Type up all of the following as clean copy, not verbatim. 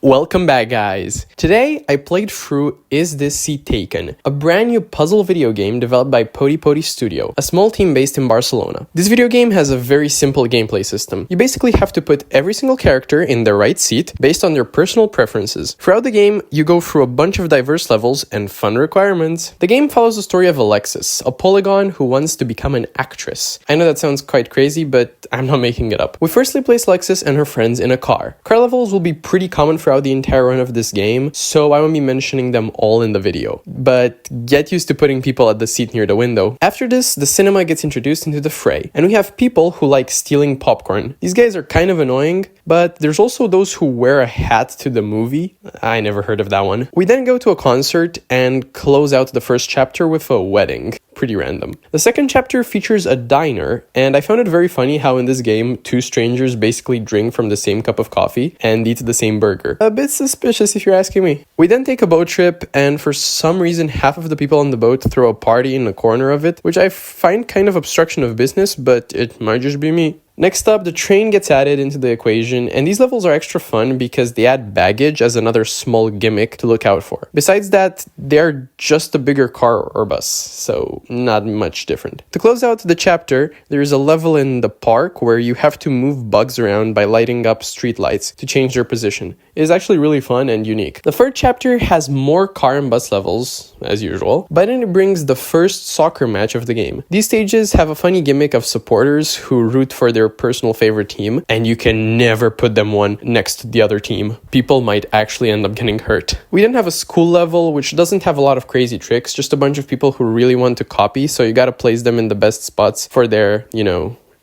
Welcome back, guys. Today, I played through Is This Seat Taken, a brand new puzzle video game developed by Poti Poti Studio, a small team based in Barcelona. This video game has a very simple gameplay system. You basically have to put every single character in their right seat based on their personal preferences. Throughout the game, you go through a bunch of diverse levels and fun requirements. The game follows the story of Alexis, a polygon who wants to become an actress. I know that sounds quite crazy, but I'm not making it up. We firstly place Alexis and her friends in a car. Car levels will be pretty common throughout the entire run of this game, so I won't be mentioning them all in the video. But get used to putting people at the seat near the window. After this, the cinema gets introduced into the fray, and we have people who like stealing popcorn. These guys are kind of annoying, but there's also those who wear a hat to the movie. I never heard of that one. We then go to a concert and close out the first chapter with a wedding. Pretty random. The second chapter features a diner, and I found it very funny how in this game, two strangers basically drink from the same cup of coffee and eat the same burger. A bit suspicious if you're asking me. We then take a boat trip, and for some reason, half of the people on the boat throw a party in the corner of it, which I find kind of obstruction of business, but it might just be me. Next up, the train gets added into the equation, and these levels are extra fun because they add baggage as another small gimmick to look out for. Besides that, they're just a bigger car or bus, so not much different. To close out the chapter, there is a level in the park where you have to move bugs around by lighting up streetlights to change their position. It is actually really fun and unique. The third chapter has more car and bus levels, as usual, but then it brings the first soccer match of the game. These stages have a funny gimmick of supporters who root for their personal favorite team, and you can never put them one next to the other team. People might actually end up getting hurt. We then have a school level, which doesn't have a lot of crazy tricks, just a bunch of people who really want to copy, so you gotta place them in the best spots for their,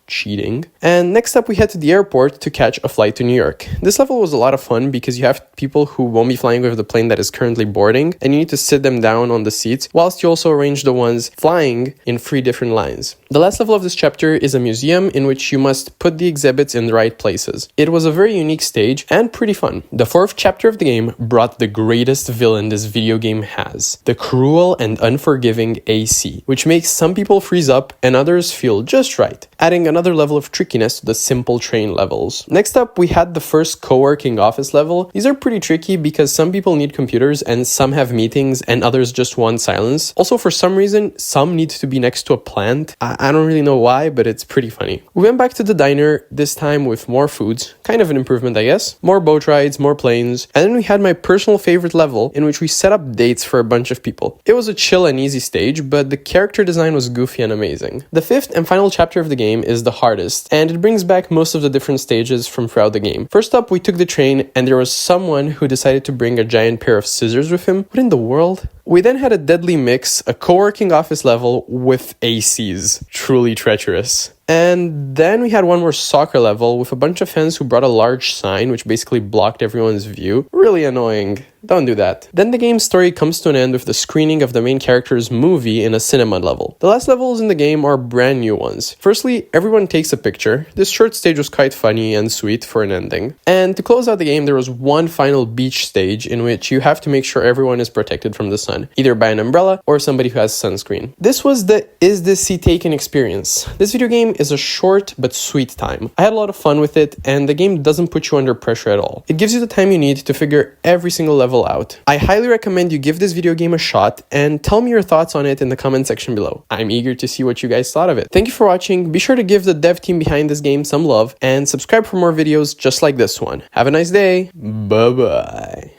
cheating. And next up, we head to the airport to catch a flight to New York. This level was a lot of fun because you have people who won't be flying with the plane that is currently boarding, and you need to sit them down on the seats, whilst you also arrange the ones flying in 3 different lines. The last level of this chapter is a museum in which you must put the exhibits in the right places. It was a very unique stage and pretty fun. The 4th chapter of the game brought the greatest villain this video game has, the cruel and unforgiving AC, which makes some people freeze up and others feel just right, adding another level of trickiness to the simple train levels. Next up, we had the first co-working office level. These are pretty tricky because some people need computers and some have meetings and others just want silence. Also, for some reason, some need to be next to a plant. I don't really know why, but it's pretty funny. We went back to the diner, this time with more foods. Kind of an improvement, I guess. More boat rides, more planes. And then we had my personal favorite level in which we set up dates for a bunch of people. It was a chill and easy stage, but the character design was goofy and amazing. The 5th and final chapter of the game is the hardest, and it brings back most of the different stages from throughout the game. First up, we took the train, and there was someone who decided to bring a giant pair of scissors with him. What in the world? We then had a deadly mix, a co-working office level with ACs. Truly treacherous. And then we had one more soccer level with a bunch of fans who brought a large sign which basically blocked everyone's view. Really annoying. Don't do that. Then the game's story comes to an end with the screening of the main character's movie in a cinema level. The last levels in the game are brand new ones. Firstly, everyone takes a picture. This short stage was quite funny and sweet for an ending. And to close out the game, there was one final beach stage in which you have to make sure everyone is protected from the sun, either by an umbrella or somebody who has sunscreen. This was the Is This Seat Taken experience. This video game is a short but sweet time. I had a lot of fun with it, and the game doesn't put you under pressure at all. It gives you the time you need to figure every single level out. I highly recommend you give this video game a shot and tell me your thoughts on it in the comment section below. I'm eager to see what you guys thought of it. Thank you for watching. Be sure to give the dev team behind this game some love and subscribe for more videos just like this one. Have a nice day. Bye bye.